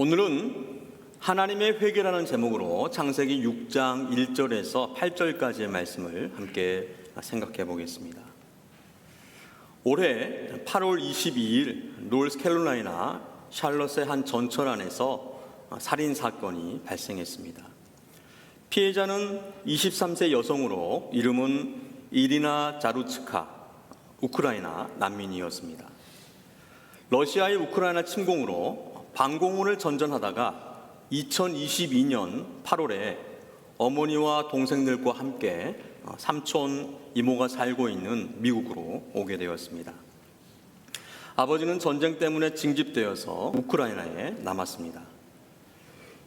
오늘은 하나님의 회개라는 제목으로 창세기 6장 1절에서 8절까지의 말씀을 함께 생각해 보겠습니다. 올해 8월 22일 노스캐롤라이나 샬럿의 한 전철 안에서 살인 사건이 발생했습니다. 피해자는 23세 여성으로 이름은 이리나 자루츠카, 우크라이나 난민이었습니다. 러시아의 우크라이나 침공으로 방공호를 전전하다가 2022년 8월에 어머니와 동생들과 함께 삼촌, 이모가 살고 있는 미국으로 오게 되었습니다. 아버지는 전쟁 때문에 징집되어서 우크라이나에 남았습니다.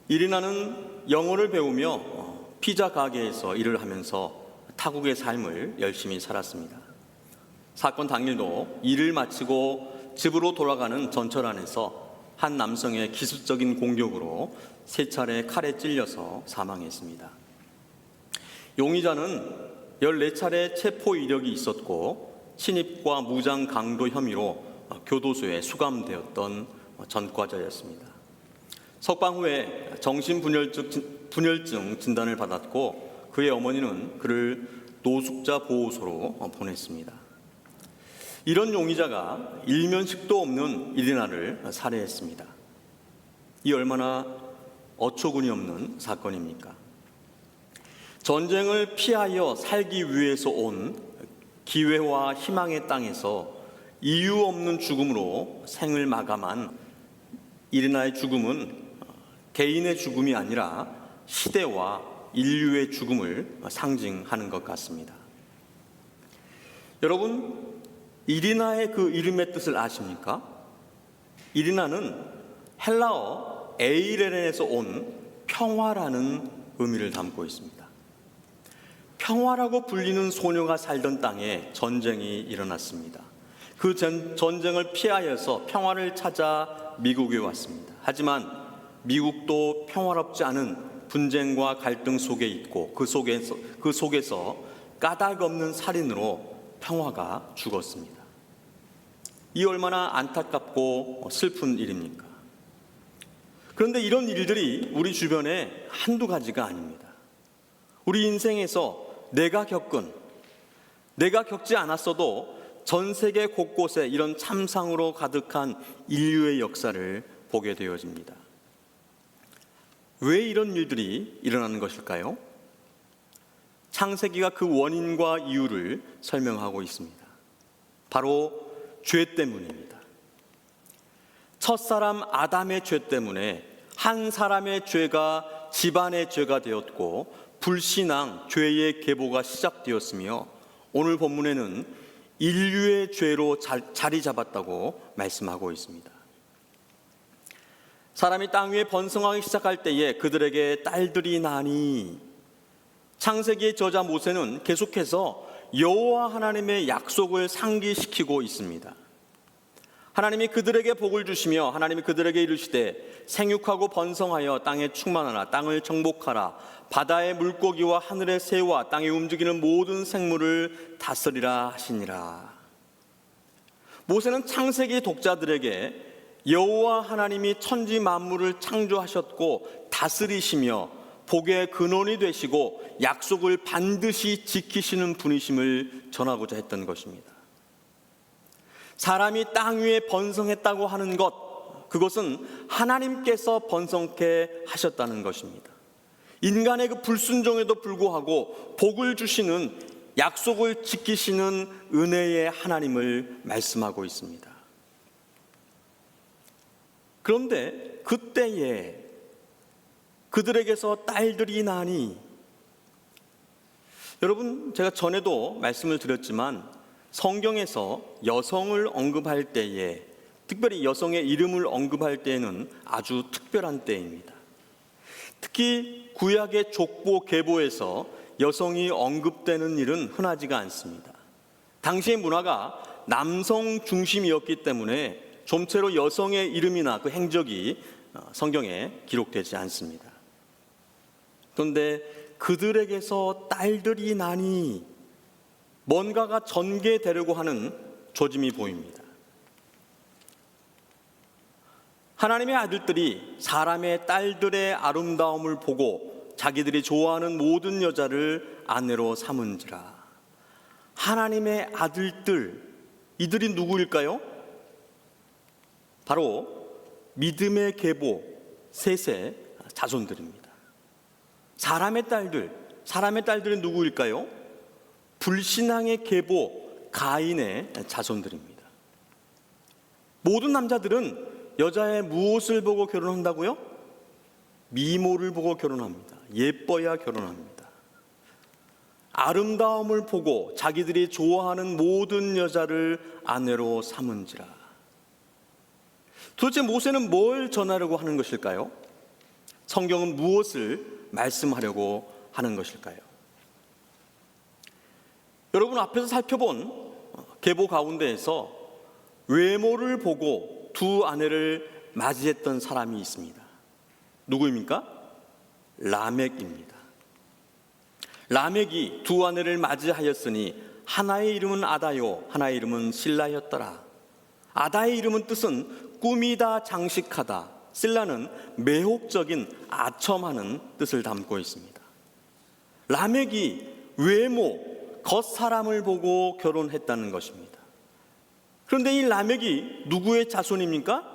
이리나는 영어를 배우며 피자 가게에서 일을 하면서 타국의 삶을 열심히 살았습니다. 사건 당일도 일을 마치고 집으로 돌아가는 전철 안에서 한 남성의 기습적인 공격으로 3차례 칼에 찔려서 사망했습니다. 용의자는 14차례 체포 이력이 있었고 신입과 무장 강도 혐의로 교도소에 수감되었던 전과자였습니다. 석방 후에 정신분열증 진단을 받았고 그의 어머니는 그를 노숙자 보호소로 보냈습니다. 이런 용의자가 일면식도 없는 이리나를 살해했습니다. 이 얼마나 어처구니 없는 사건입니까? 전쟁을 피하여 살기 위해서 온 기회와 희망의 땅에서 이유 없는 죽음으로 생을 마감한 이리나의 죽음은 개인의 죽음이 아니라 시대와 인류의 죽음을 상징하는 것 같습니다. 여러분, 이리나의 그 이름의 뜻을 아십니까? 이리나는 헬라어 에이레렌에서 온 평화라는 의미를 담고 있습니다. 평화라고 불리는 소녀가 살던 땅에 전쟁이 일어났습니다. 그 전쟁을 피하여서 평화를 찾아 미국에 왔습니다. 하지만 미국도 평화롭지 않은 분쟁과 갈등 속에 있고 그 속에서 까닭 없는 살인으로 평화가 죽었습니다. 이 얼마나 안타깝고 슬픈 일입니까? 그런데 이런 일들이 우리 주변에 한두 가지가 아닙니다. 우리 인생에서 내가 겪지 않았어도 전 세계 곳곳에 이런 참상으로 가득한 인류의 역사를 보게 되어집니다. 왜 이런 일들이 일어나는 것일까요? 창세기가 그 원인과 이유를 설명하고 있습니다. 바로 죄 때문입니다. 첫사람 아담의 죄 때문에 한 사람의 죄가 집안의 죄가 되었고 불신앙, 죄의 계보가 시작되었으며 오늘 본문에는 인류의 죄로 자리 잡았다고 말씀하고 있습니다. 사람이 땅 위에 번성하기 시작할 때에 그들에게 딸들이 나니, 창세기의 저자 모세는 계속해서 여호와 하나님의 약속을 상기시키고 있습니다. 하나님이 그들에게 복을 주시며 하나님이 그들에게 이르시되 생육하고 번성하여 땅에 충만하라, 땅을 정복하라, 바다의 물고기와 하늘의 새와 땅에 움직이는 모든 생물을 다스리라 하시니라. 모세는 창세기 독자들에게 여호와 하나님이 천지 만물을 창조하셨고 다스리시며 복의 근원이 되시고 약속을 반드시 지키시는 분이심을 전하고자 했던 것입니다. 사람이 땅 위에 번성했다고 하는 것, 그것은 하나님께서 번성케 하셨다는 것입니다. 인간의 그 불순종에도 불구하고 복을 주시는, 약속을 지키시는 은혜의 하나님을 말씀하고 있습니다. 그런데 그때에 그들에게서 딸들이 나니, 여러분, 제가 전에도 말씀을 드렸지만 성경에서 여성을 언급할 때에, 특별히 여성의 이름을 언급할 때에는 아주 특별한 때입니다. 특히 구약의 족보 계보에서 여성이 언급되는 일은 흔하지가 않습니다. 당시의 문화가 남성 중심이었기 때문에 좀채로 여성의 이름이나 그 행적이 성경에 기록되지 않습니다. 그런데 그들에게서 딸들이 나니, 뭔가가 전개되려고 하는 조짐이 보입니다. 하나님의 아들들이 사람의 딸들의 아름다움을 보고 자기들이 좋아하는 모든 여자를 아내로 삼은지라. 하나님의 아들들, 이들이 누구일까요? 바로 믿음의 계보 셋의 자손들입니다. 사람의 딸들은 누구일까요? 불신앙의 계보 가인의 자손들입니다. 모든 남자들은 여자의 무엇을 보고 결혼한다고요? 미모를 보고 결혼합니다. 예뻐야 결혼합니다. 아름다움을 보고 자기들이 좋아하는 모든 여자를 아내로 삼은지라. 도대체 모세는 뭘 전하려고 하는 것일까요? 성경은 무엇을 말씀하려고 하는 것일까요? 여러분, 앞에서 살펴본 계보 가운데에서 외모를 보고 두 아내를 맞이했던 사람이 있습니다. 누구입니까? 라멕입니다. 라멕이 두 아내를 맞이하였으니 하나의 이름은 아다요 하나의 이름은 실라였더라. 아다의 이름은 뜻은 꾸미다 장식하다, 실라는 매혹적인 아첨하는 뜻을 담고 있습니다. 라멕이 외모, 겉사람을 보고 결혼했다는 것입니다. 그런데 이 라멕이 누구의 자손입니까?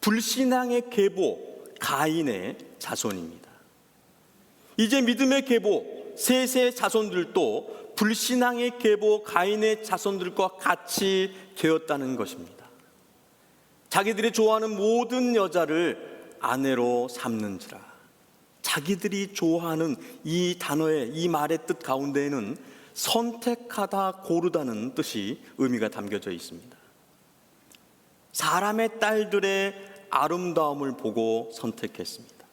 불신앙의 계보 가인의 자손입니다. 이제 믿음의 계보 셋의 자손들도 불신앙의 계보 가인의 자손들과 같이 되었다는 것입니다. 자기들이 좋아하는 모든 여자를 아내로 삼는지라. 자기들이 좋아하는 이 단어의, 이 말의 뜻 가운데에는 선택하다, 고르다는 뜻이 의미가 담겨져 있습니다. 사람의 딸들의 아름다움을 보고 선택했습니다.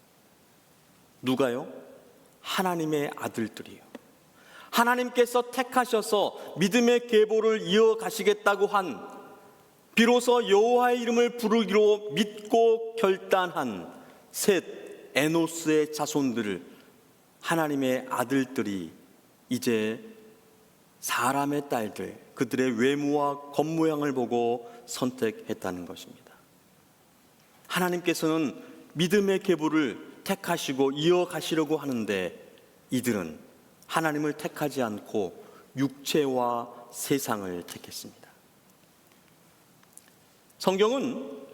누가요? 하나님의 아들들이요. 하나님께서 택하셔서 믿음의 계보를 이어가시겠다고 한, 비로소 여호와의 이름을 부르기로 믿고 결단한 셋 에노스의 자손들을, 하나님의 아들들이 이제 사람의 딸들, 그들의 외모와 겉모양을 보고 선택했다는 것입니다. 하나님께서는 믿음의 계보를 택하시고 이어가시려고 하는데 이들은 하나님을 택하지 않고 육체와 세상을 택했습니다. 성경은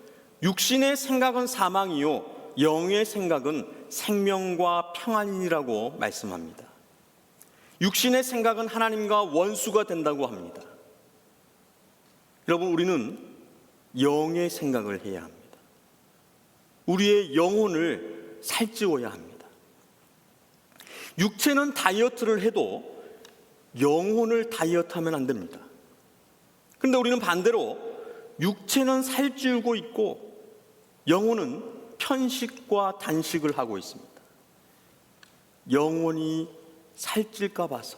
육신의 생각은 사망이요 영의 생각은 생명과 평안이라고 말씀합니다. 육신의 생각은 하나님과 원수가 된다고 합니다. 여러분, 우리는 영의 생각을 해야 합니다. 우리의 영혼을 살찌워야 합니다. 육체는 다이어트를 해도 영혼을 다이어트하면 안 됩니다. 그런데 우리는 반대로 육체는 살찌우고 있고 영혼은 편식과 단식을 하고 있습니다. 영혼이 살찔까 봐서.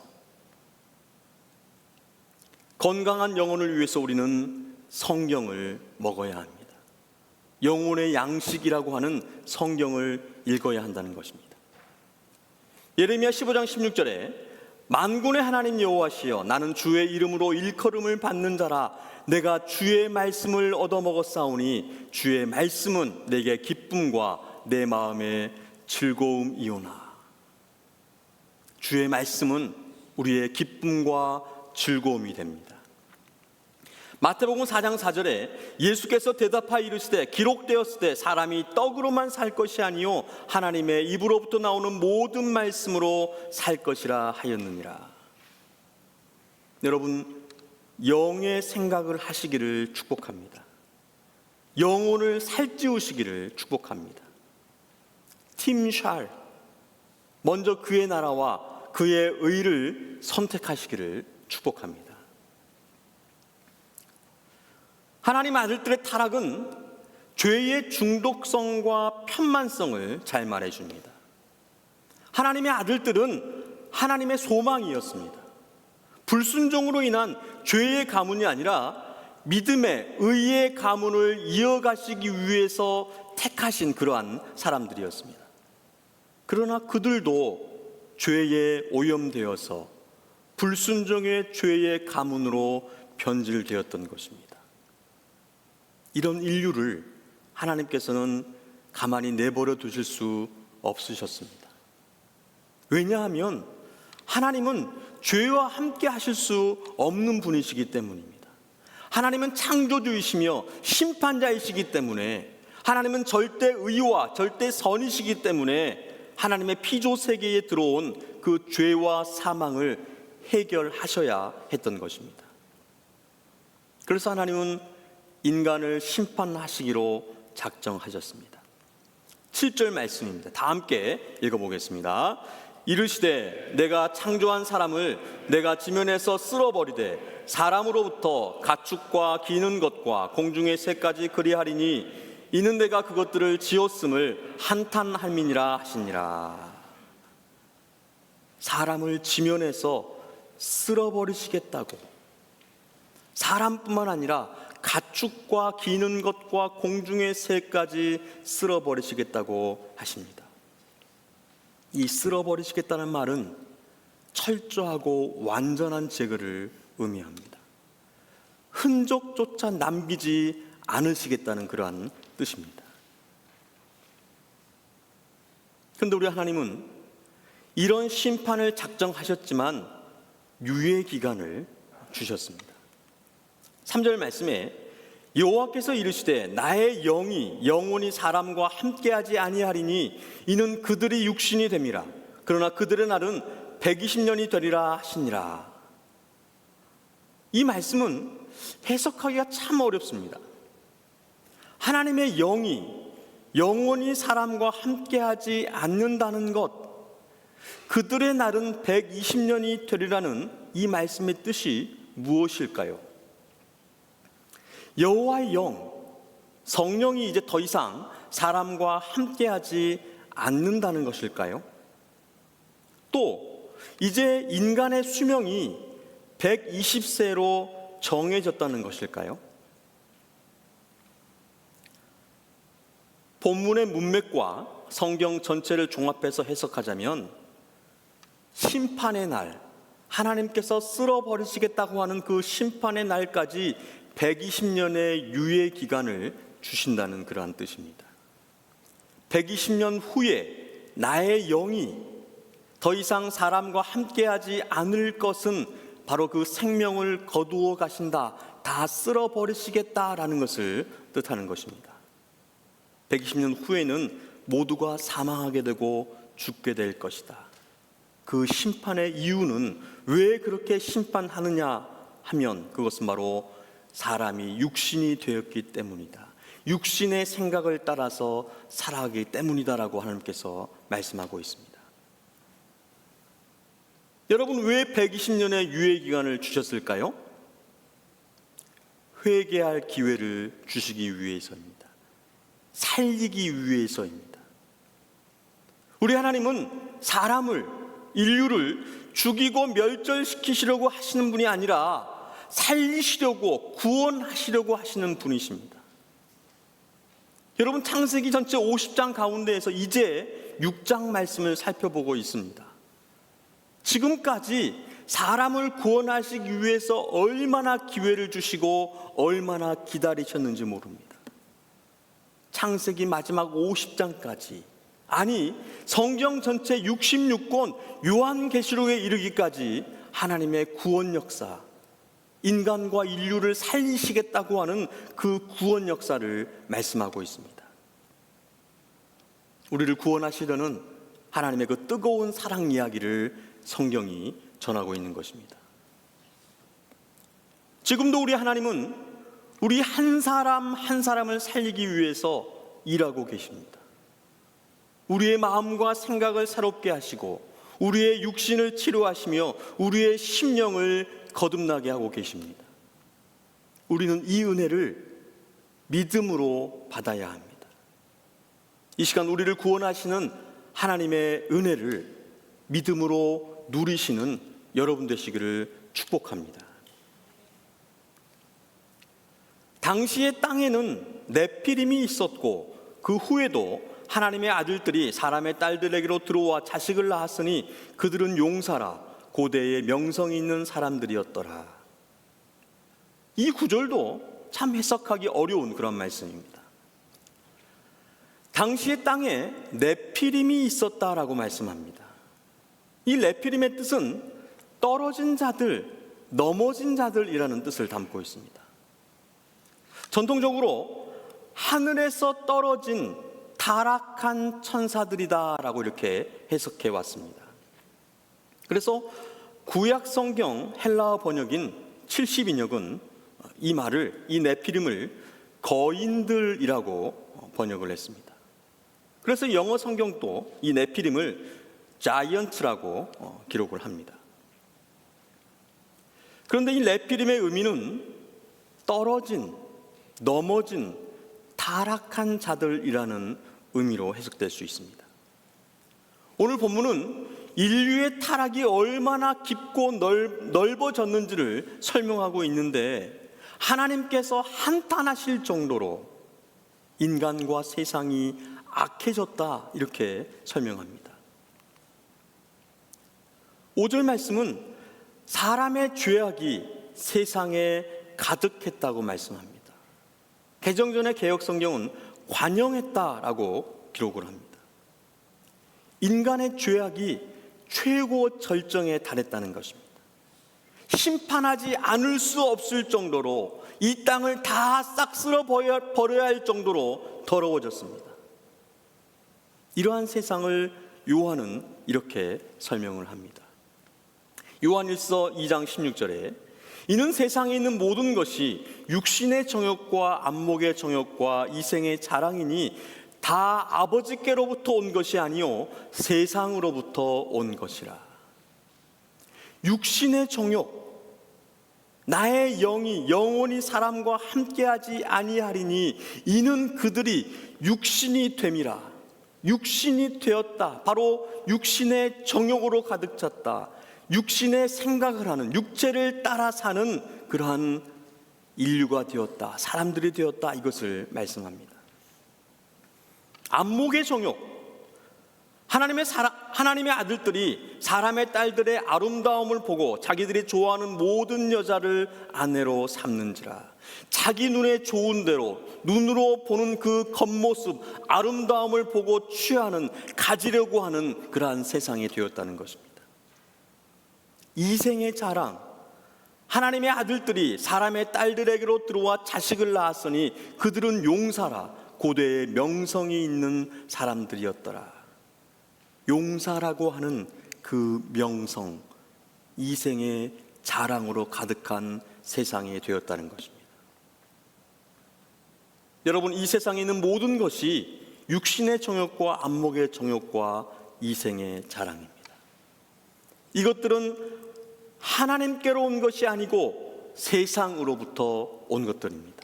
건강한 영혼을 위해서 우리는 성경을 먹어야 합니다. 영혼의 양식이라고 하는 성경을 읽어야 한다는 것입니다. 예레미야 15장 16절에 만군의 하나님 여호와시여 나는 주의 이름으로 일컬음을 받는 자라 내가 주의 말씀을 얻어먹었사오니 주의 말씀은 내게 기쁨과 내 마음의 즐거움이오나. 주의 말씀은 우리의 기쁨과 즐거움이 됩니다. 마태복음 4장 4절에 예수께서 대답하여 이르시되 기록되었을 때 사람이 떡으로만 살 것이 아니요 하나님의 입으로부터 나오는 모든 말씀으로 살 것이라 하였느니라. 여러분, 영의 생각을 하시기를 축복합니다. 영혼을 살찌우시기를 축복합니다. 팀 샬, 먼저 그의 나라와 그의 의를 선택하시기를 축복합니다. 하나님 아들들의 타락은 죄의 중독성과 편만성을 잘 말해줍니다. 하나님의 아들들은 하나님의 소망이었습니다. 불순종으로 인한 죄의 가문이 아니라 믿음의, 의의 가문을 이어가시기 위해서 택하신 그러한 사람들이었습니다. 그러나 그들도 죄에 오염되어서 불순종의 죄의 가문으로 변질되었던 것입니다. 이런 인류를 하나님께서는 가만히 내버려 두실 수 없으셨습니다. 왜냐하면 하나님은 죄와 함께 하실 수 없는 분이시기 때문입니다. 하나님은 창조주이시며 심판자이시기 때문에, 하나님은 절대 의와 절대 선이시기 때문에 하나님의 피조 세계에 들어온 그 죄와 사망을 해결하셔야 했던 것입니다. 그래서 하나님은 인간을 심판하시기로 작정하셨습니다. 7절 말씀입니다. 다 함께 읽어보겠습니다. 이르시되 내가 창조한 사람을 내가 지면에서 쓸어버리되 사람으로부터 가축과 기는 것과 공중의 새까지 그리하리니 이는 내가 그것들을 지었음을 한탄할미니라 하시니라. 사람을 지면에서 쓸어버리시겠다고, 사람뿐만 아니라 가축과 기는 것과 공중의 새까지 쓸어버리시겠다고 하십니다. 이 쓸어버리시겠다는 말은 철저하고 완전한 제거를 의미합니다. 흔적조차 남기지 않으시겠다는 그러한 뜻입니다. 그런데 우리 하나님은 이런 심판을 작정하셨지만 유예 기간을 주셨습니다. 3절 말씀에 여호와께서 이르시되 나의 영이 영원히 사람과 함께하지 아니하리니 이는 그들이 육신이 됨이라. 그러나 그들의 날은 120년이 되리라 하시니라. 이 말씀은 해석하기가 참 어렵습니다. 하나님의 영이 영원히 사람과 함께하지 않는다는 것, 그들의 날은 120년이 되리라는 이 말씀의 뜻이 무엇일까요? 여호와의 영, 성령이 이제 더 이상 사람과 함께하지 않는다는 것일까요? 또 이제 인간의 수명이 120세로 정해졌다는 것일까요? 본문의 문맥과 성경 전체를 종합해서 해석하자면 심판의 날, 하나님께서 쓸어버리시겠다고 하는 그 심판의 날까지 120년의 유예 기간을 주신다는 그러한 뜻입니다. 120년 후에 나의 영이 더 이상 사람과 함께하지 않을 것은 바로 그 생명을 거두어 가신다, 다 쓸어버리시겠다라는 것을 뜻하는 것입니다. 120년 후에는 모두가 사망하게 되고 죽게 될 것이다. 그 심판의 이유는 왜 그렇게 심판하느냐 하면 그것은 바로 사람이 육신이 되었기 때문이다. 육신의 생각을 따라서 살아가기 때문이다라고 하나님께서 말씀하고 있습니다. 여러분, 왜 120년의 유예 기간을 주셨을까요? 회개할 기회를 주시기 위해서입니다. 살리기 위해서입니다. 우리 하나님은 사람을, 인류를 죽이고 멸절시키시려고 하시는 분이 아니라 살리시려고, 구원하시려고 하시는 분이십니다. 여러분, 창세기 전체 50장 가운데에서 이제 6장 말씀을 살펴보고 있습니다. 지금까지 사람을 구원하시기 위해서 얼마나 기회를 주시고 얼마나 기다리셨는지 모릅니다. 창세기 마지막 50장까지, 아니 성경 전체 66권 요한계시록에 이르기까지 하나님의 구원 역사, 인간과 인류를 살리시겠다고 하는 그 구원 역사를 말씀하고 있습니다. 우리를 구원하시려는 하나님의 그 뜨거운 사랑 이야기를 성경이 전하고 있는 것입니다. 지금도 우리 하나님은 우리 한 사람 한 사람을 살리기 위해서 일하고 계십니다. 우리의 마음과 생각을 새롭게 하시고 우리의 육신을 치료하시며 우리의 심령을 거듭나게 하고 계십니다. 우리는 이 은혜를 믿음으로 받아야 합니다. 이 시간 우리를 구원하시는 하나님의 은혜를 믿음으로 누리시는 여러분 되시기를 축복합니다. 당시의 땅에는 네피림이 있었고 그 후에도 하나님의 아들들이 사람의 딸들에게로 들어와 자식을 낳았으니 그들은 용사라 고대의 명성이 있는 사람들이었더라. 이 구절도 참 해석하기 어려운 그런 말씀입니다. 당시의 땅에 네피림이 있었다라고 말씀합니다. 이 네피림의 뜻은 떨어진 자들, 넘어진 자들이라는 뜻을 담고 있습니다. 전통적으로 하늘에서 떨어진 타락한 천사들이다라고 이렇게 해석해 왔습니다. 그래서 구약 성경 헬라어 번역인 70인역은 이 말을, 이 네피림을 거인들이라고 번역을 했습니다. 그래서 영어 성경도 이 네피림을 자이언트라고 기록을 합니다. 그런데 이 네피림의 의미는 떨어진, 넘어진, 타락한 자들이라는 의미로 해석될 수 있습니다. 오늘 본문은 인류의 타락이 얼마나 깊고 넓어졌는지를 설명하고 있는데, 하나님께서 한탄하실 정도로 인간과 세상이 악해졌다, 이렇게 설명합니다. 5절 말씀은 사람의 죄악이 세상에 가득했다고 말씀합니다. 개정전의 개역성경은 관영했다라고 기록을 합니다. 인간의 죄악이 최고 절정에 달했다는 것입니다. 심판하지 않을 수 없을 정도로 이 땅을 다 싹 쓸어 버려야 할 정도로 더러워졌습니다. 이러한 세상을 요한은 이렇게 설명을 합니다. 요한일서 2장 16절에 이는 세상에 있는 모든 것이 육신의 정욕과 안목의 정욕과 이생의 자랑이니 다 아버지께로부터 온 것이 아니요 세상으로부터 온 것이라. 육신의 정욕, 나의 영이 영원히 사람과 함께하지 아니하리니 이는 그들이 육신이 됨이라. 육신이 되었다. 바로 육신의 정욕으로 가득 찼다. 육신의 생각을 하는, 육체를 따라 사는 그러한 인류가 되었다, 사람들이 되었다, 이것을 말씀합니다. 안목의 정욕, 하나님의 아들들이 사람의 딸들의 아름다움을 보고 자기들이 좋아하는 모든 여자를 아내로 삼는지라. 자기 눈에 좋은 대로 눈으로 보는 그 겉모습, 아름다움을 보고 취하는, 가지려고 하는 그러한 세상이 되었다는 것입니다. 이생의 자랑, 하나님의 아들들이 사람의 딸들에게로 들어와 자식을 낳았으니 그들은 용사라, 고대의 명성이 있는 사람들이었더라. 용사라고 하는 그 명성, 이생의 자랑으로 가득한 세상이 되었다는 것입니다. 여러분, 이 세상에 있는 모든 것이 육신의 정욕과 안목의 정욕과 이생의 자랑입니다. 이것들은 하나님께로 온 것이 아니고 세상으로부터 온 것들입니다.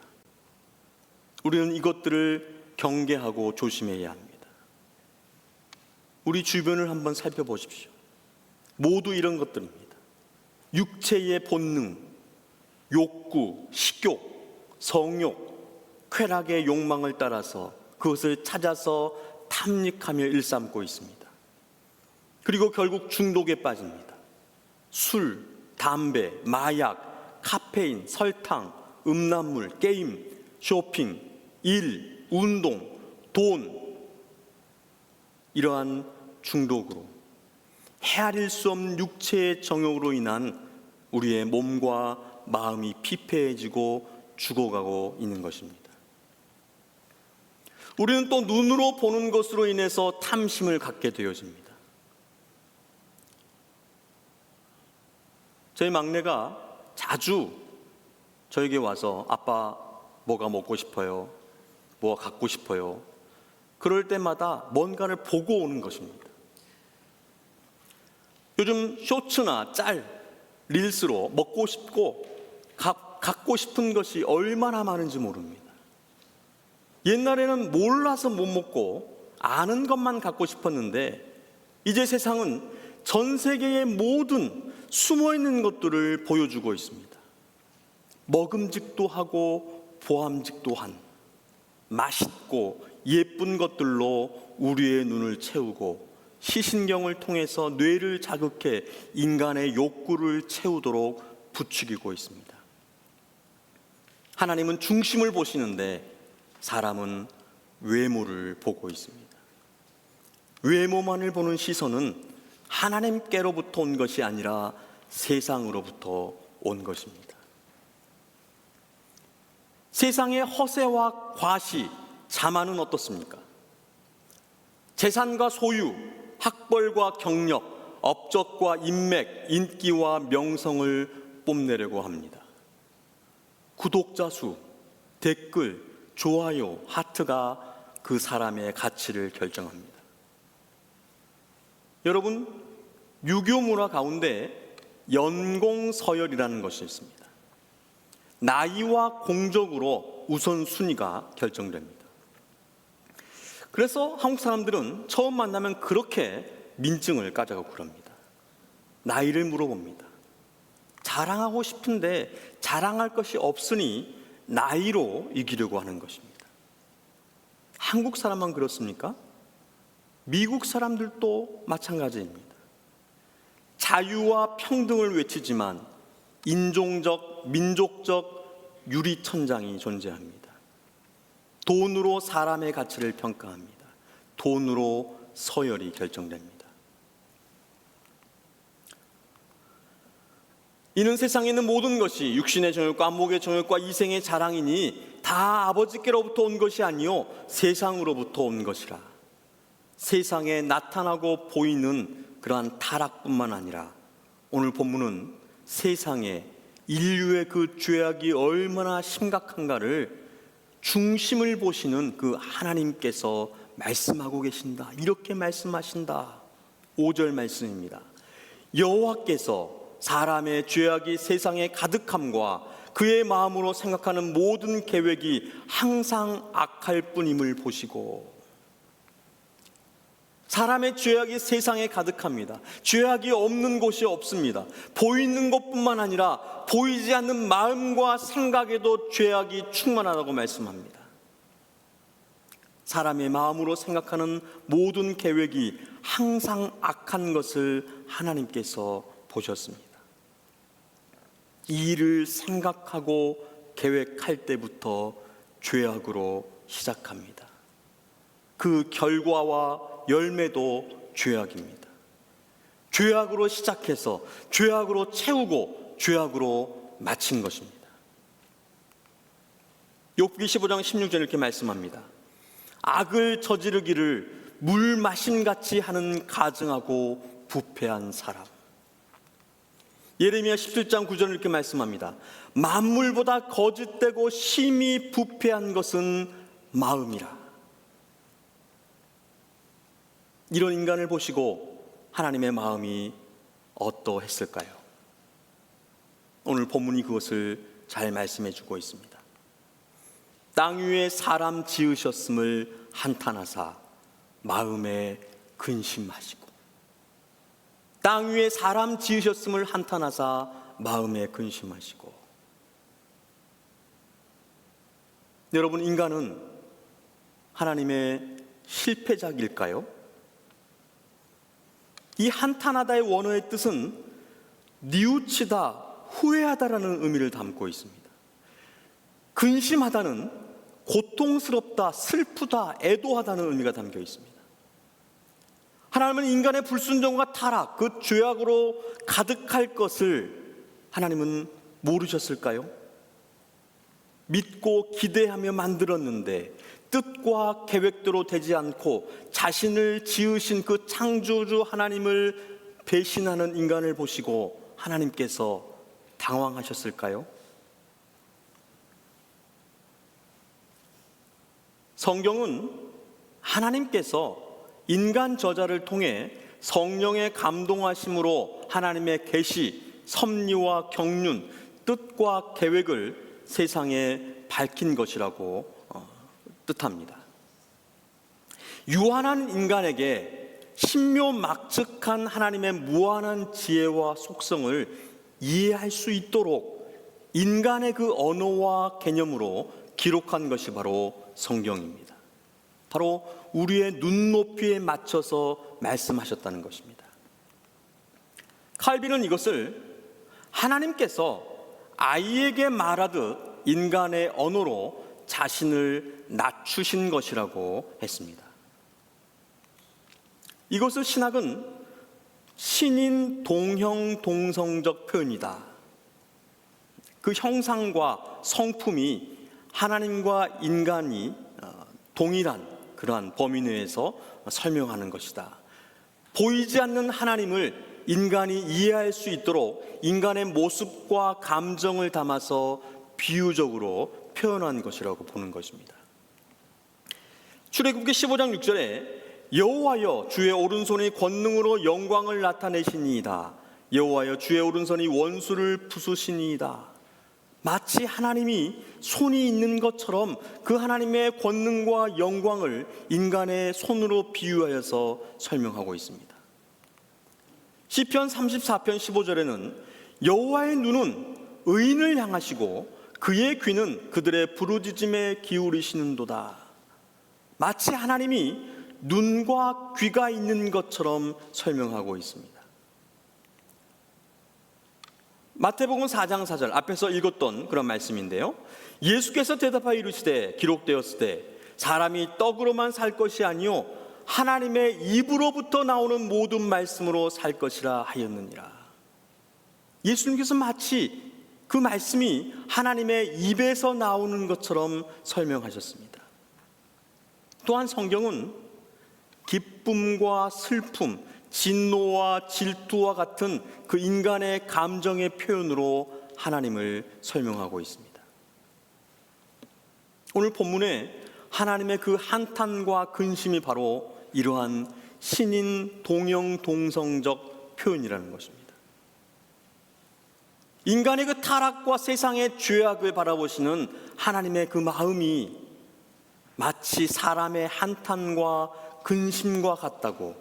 우리는 이것들을 경계하고 조심해야 합니다. 우리 주변을 한번 살펴보십시오. 모두 이런 것들입니다. 육체의 본능, 욕구, 식욕, 성욕, 쾌락의 욕망을 따라서 그것을 찾아서 탐닉하며 일삼고 있습니다. 그리고 결국 중독에 빠집니다. 술, 담배, 마약, 카페인, 설탕, 음란물, 게임, 쇼핑, 일, 운동, 돈, 이러한 중독으로 헤아릴 수 없는 육체의 정욕으로 인한 우리의 몸과 마음이 피폐해지고 죽어가고 있는 것입니다. 우리는 또 눈으로 보는 것으로 인해서 탐심을 갖게 되어집니다. 저희 막내가 자주 저에게 와서 아빠 뭐가 먹고 싶어요? 뭐가 갖고 싶어요? 그럴 때마다 뭔가를 보고 오는 것입니다. 요즘 쇼츠나 짤, 릴스로 먹고 싶고 갖고 싶은 것이 얼마나 많은지 모릅니다. 옛날에는 몰라서 못 먹고 아는 것만 갖고 싶었는데 이제 세상은 전 세계의 모든 숨어있는 것들을 보여주고 있습니다. 먹음직도 하고 보암직도 한 맛있고 예쁜 것들로 우리의 눈을 채우고 시신경을 통해서 뇌를 자극해 인간의 욕구를 채우도록 부추기고 있습니다. 하나님은 중심을 보시는데 사람은 외모를 보고 있습니다. 외모만을 보는 시선은 하나님께로부터 온 것이 아니라 세상으로부터 온 것입니다. 세상의 허세와 과시, 자만은 어떻습니까? 재산과 소유, 학벌과 경력, 업적과 인맥, 인기와 명성을 뽐내려고 합니다. 구독자 수, 댓글, 좋아요, 하트가 그 사람의 가치를 결정합니다. 여러분, 유교 문화 가운데 연공서열이라는 것이 있습니다. 나이와 공적으로 우선순위가 결정됩니다. 그래서 한국 사람들은 처음 만나면 그렇게 민증을 까자고 그럽니다. 나이를 물어봅니다. 자랑하고 싶은데 자랑할 것이 없으니 나이로 이기려고 하는 것입니다. 한국 사람만 그렇습니까? 미국 사람들도 마찬가지입니다. 자유와 평등을 외치지만 인종적, 민족적 유리천장이 존재합니다. 돈으로 사람의 가치를 평가합니다. 돈으로 서열이 결정됩니다. 이는 세상에 있는 모든 것이 육신의 정욕과 안목의 정욕과 이생의 자랑이니 다 아버지께로부터 온 것이 아니요 세상으로부터 온 것이라. 세상에 나타나고 보이는 그러한 타락뿐만 아니라 오늘 본문은 세상에 인류의 그 죄악이 얼마나 심각한가를 중심을 보시는 그 하나님께서 말씀하고 계신다. 이렇게 말씀하신다. 5절 말씀입니다. 여호와께서 사람의 죄악이 세상에 가득함과 그의 마음으로 생각하는 모든 계획이 항상 악할 뿐임을 보시고, 사람의 죄악이 세상에 가득합니다. 죄악이 없는 곳이 없습니다. 보이는 것뿐만 아니라 보이지 않는 마음과 생각에도 죄악이 충만하다고 말씀합니다. 사람의 마음으로 생각하는 모든 계획이 항상 악한 것을 하나님께서 보셨습니다. 이 일을 생각하고 계획할 때부터 죄악으로 시작합니다. 그 결과와 열매도 죄악입니다. 죄악으로 시작해서 죄악으로 채우고 죄악으로 마친 것입니다. 욥기 15장 16절 이렇게 말씀합니다. 악을 저지르기를 물 마심같이 하는 가증하고 부패한 사람. 예레미야 17장 9절 이렇게 말씀합니다. 만물보다 거짓되고 심히 부패한 것은 마음이라. 이런 인간을 보시고 하나님의 마음이 어떠했을까요? 오늘 본문이 그것을 잘 말씀해 주고 있습니다. 땅 위에 사람 지으셨음을 한탄하사 마음에 근심하시고, 땅 위에 사람 지으셨음을 한탄하사 마음에 근심하시고. 여러분, 인간은 하나님의 실패작일까요? 이 한탄하다의 원어의 뜻은 뉘우치다, 후회하다라는 의미를 담고 있습니다. 근심하다는 고통스럽다, 슬프다, 애도하다는 의미가 담겨 있습니다. 하나님은 인간의 불순종과 타락, 그 죄악으로 가득할 것을 하나님은 모르셨을까요? 믿고 기대하며 만들었는데 뜻과 계획대로 되지 않고 자신을 지으신 그 창조주 하나님을 배신하는 인간을 보시고 하나님께서 당황하셨을까요? 성경은 하나님께서 인간 저자를 통해 성령의 감동하심으로 하나님의 계시, 섭리와 경륜, 뜻과 계획을 세상에 밝힌 것이라고 뜻합니다. 유한한 인간에게 신묘막측한 하나님의 무한한 지혜와 속성을 이해할 수 있도록 인간의 그 언어와 개념으로 기록한 것이 바로 성경입니다. 바로 우리의 눈높이에 맞춰서 말씀하셨다는 것입니다. 칼빈은 이것을 하나님께서 아이에게 말하듯 인간의 언어로 자신을 낮추신 것이라고 했습니다. 이것을 신학은 신인 동형 동성적 표현이다. 그 형상과 성품이 하나님과 인간이 동일한 그러한 범위 내에서 설명하는 것이다. 보이지 않는 하나님을 인간이 이해할 수 있도록 인간의 모습과 감정을 담아서 비유적으로 표현한 것이라고 보는 것입니다. 출애굽기 15장 6절에 여호와여 주의 오른손이 권능으로 영광을 나타내시니이다. 여호와여 주의 오른손이 원수를 부수시니이다. 마치 하나님이 손이 있는 것처럼 그 하나님의 권능과 영광을 인간의 손으로 비유하여서 설명하고 있습니다. 시편 34편 15절에는 여호와의 눈은 의인을 향하시고 그의 귀는 그들의 부르짖음에 기울이시는도다. 마치 하나님이 눈과 귀가 있는 것처럼 설명하고 있습니다. 마태복음 4장 4절 앞에서 읽었던 그런 말씀인데요, 예수께서 대답하여 이르시되 기록되었으되 사람이 떡으로만 살 것이 아니요 하나님의 입으로부터 나오는 모든 말씀으로 살 것이라 하였느니라. 예수님께서 마치 그 말씀이 하나님의 입에서 나오는 것처럼 설명하셨습니다. 또한 성경은 기쁨과 슬픔, 진노와 질투와 같은 그 인간의 감정의 표현으로 하나님을 설명하고 있습니다. 오늘 본문에 하나님의 그 한탄과 근심이 바로 이러한 신인 동형 동성적 표현이라는 것입니다. 인간의 그 타락과 세상의 죄악을 바라보시는 하나님의 그 마음이 마치 사람의 한탄과 근심과 같다고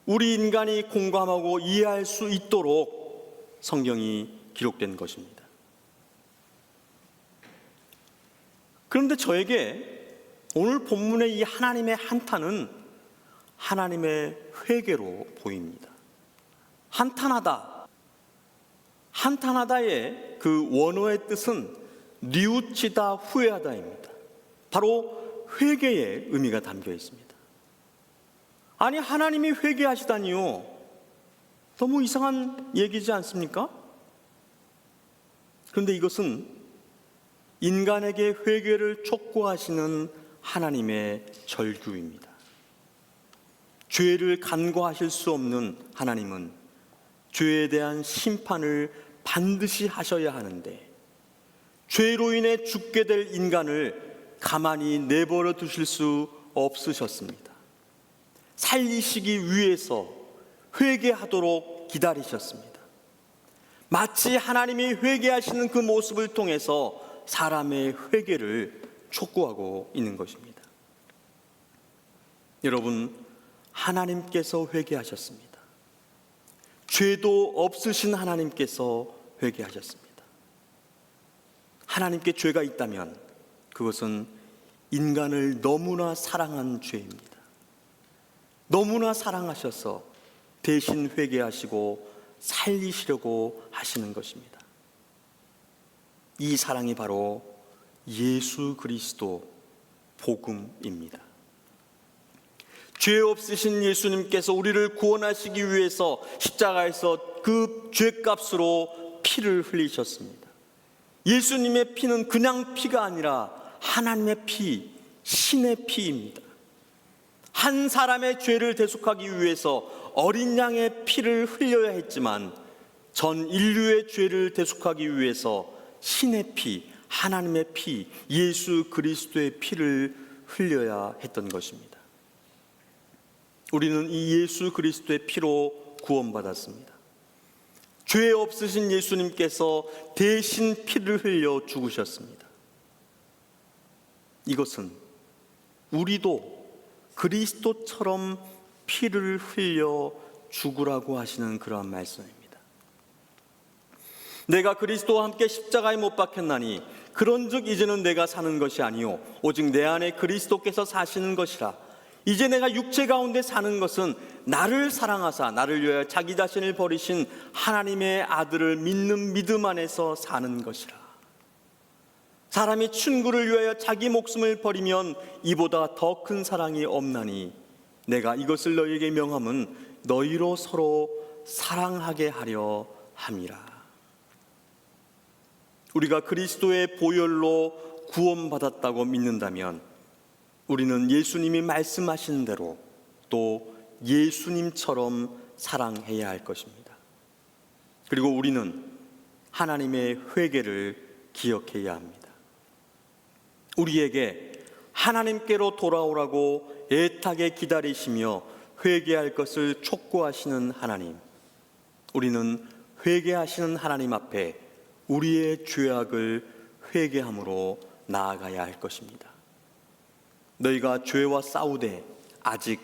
우리 인간이 공감하고 이해할 수 있도록 성경이 기록된 것입니다. 그런데 저에게 오늘 본문의 이 하나님의 한탄은 하나님의 회개로 보입니다. 한탄하다의 그 원어의 뜻은 뉘우치다, 후회하다입니다. 바로 회개의 의미가 담겨 있습니다. 아니, 하나님이 회개하시다니요? 너무 이상한 얘기지 않습니까? 그런데 이것은 인간에게 회개를 촉구하시는 하나님의 절규입니다. 죄를 간과하실 수 없는 하나님은 죄에 대한 심판을 반드시 하셔야 하는데 죄로 인해 죽게 될 인간을 가만히 내버려 두실 수 없으셨습니다. 살리시기 위해서 회개하도록 기다리셨습니다. 마치 하나님이 회개하시는 그 모습을 통해서 사람의 회개를 촉구하고 있는 것입니다. 여러분, 하나님께서 회개하셨습니다. 죄도 없으신 하나님께서 회개하셨습니다. 하나님께 죄가 있다면 그것은 인간을 너무나 사랑한 죄입니다. 너무나 사랑하셔서 대신 회개하시고 살리시려고 하시는 것입니다. 이 사랑이 바로 예수 그리스도 복음입니다. 죄 없으신 예수님께서 우리를 구원하시기 위해서 십자가에서 그 죄값으로 피를 흘리셨습니다. 예수님의 피는 그냥 피가 아니라 하나님의 피, 신의 피입니다. 한 사람의 죄를 대속하기 위해서 어린 양의 피를 흘려야 했지만 전 인류의 죄를 대속하기 위해서 신의 피, 하나님의 피, 예수 그리스도의 피를 흘려야 했던 것입니다. 우리는 이 예수 그리스도의 피로 구원받았습니다. 죄 없으신 예수님께서 대신 피를 흘려 죽으셨습니다. 이것은 우리도 그리스도처럼 피를 흘려 죽으라고 하시는 그러한 말씀입니다. 내가 그리스도와 함께 십자가에 못 박혔나니 그런즉 이제는 내가 사는 것이 아니요 오직 내 안에 그리스도께서 사시는 것이라. 이제 내가 육체 가운데 사는 것은 나를 사랑하사 나를 위하여 자기 자신을 버리신 하나님의 아들을 믿는 믿음 안에서 사는 것이라. 사람이 친구를 위하여 자기 목숨을 버리면 이보다 더 큰 사랑이 없나니 내가 이것을 너희에게 명함은 너희로 서로 사랑하게 하려 함이라. 우리가 그리스도의 보혈로 구원받았다고 믿는다면 우리는 예수님이 말씀하신 대로 또 예수님처럼 사랑해야 할 것입니다. 그리고 우리는 하나님의 회개를 기억해야 합니다. 우리에게 하나님께로 돌아오라고 애타게 기다리시며 회개할 것을 촉구하시는 하나님, 우리는 회개하시는 하나님 앞에 우리의 죄악을 회개함으로 나아가야 할 것입니다. 너희가 죄와 싸우되 아직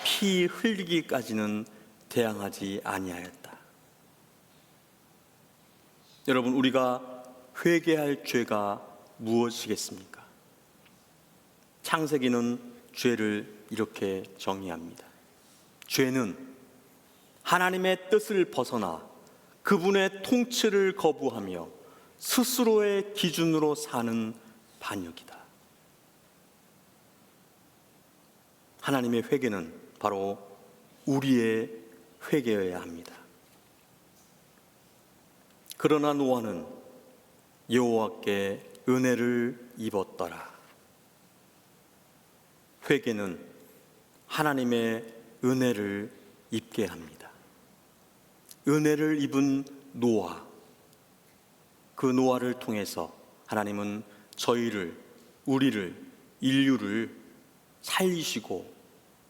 피 흘리기까지는 대항하지 아니하였다. 여러분, 우리가 회개할 죄가 무엇이겠습니까? 창세기는 죄를 이렇게 정의합니다. 죄는 하나님의 뜻을 벗어나 그분의 통치를 거부하며 스스로의 기준으로 사는 반역이다. 하나님의 회개는 바로 우리의 회개여야 합니다. 그러나 노아는 여호와께 은혜를 입었더라. 회개는 하나님의 은혜를 입게 합니다. 은혜를 입은 노아, 그 노아를 통해서 하나님은 저희를, 우리를, 인류를 살리시고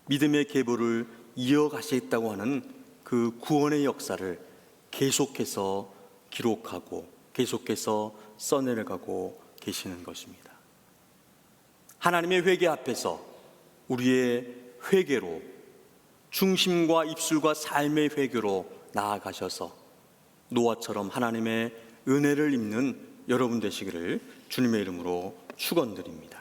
믿음의 계보를 이어가시겠다고 하는 그 구원의 역사를 계속해서 기록하고 계속해서 써내려가고 계시는 것입니다. 하나님의 회개 앞에서 우리의 회개로, 중심과 입술과 삶의 회개로 나아가셔서 노아처럼 하나님의 은혜를 입는 여러분 되시기를 주님의 이름으로 축원드립니다.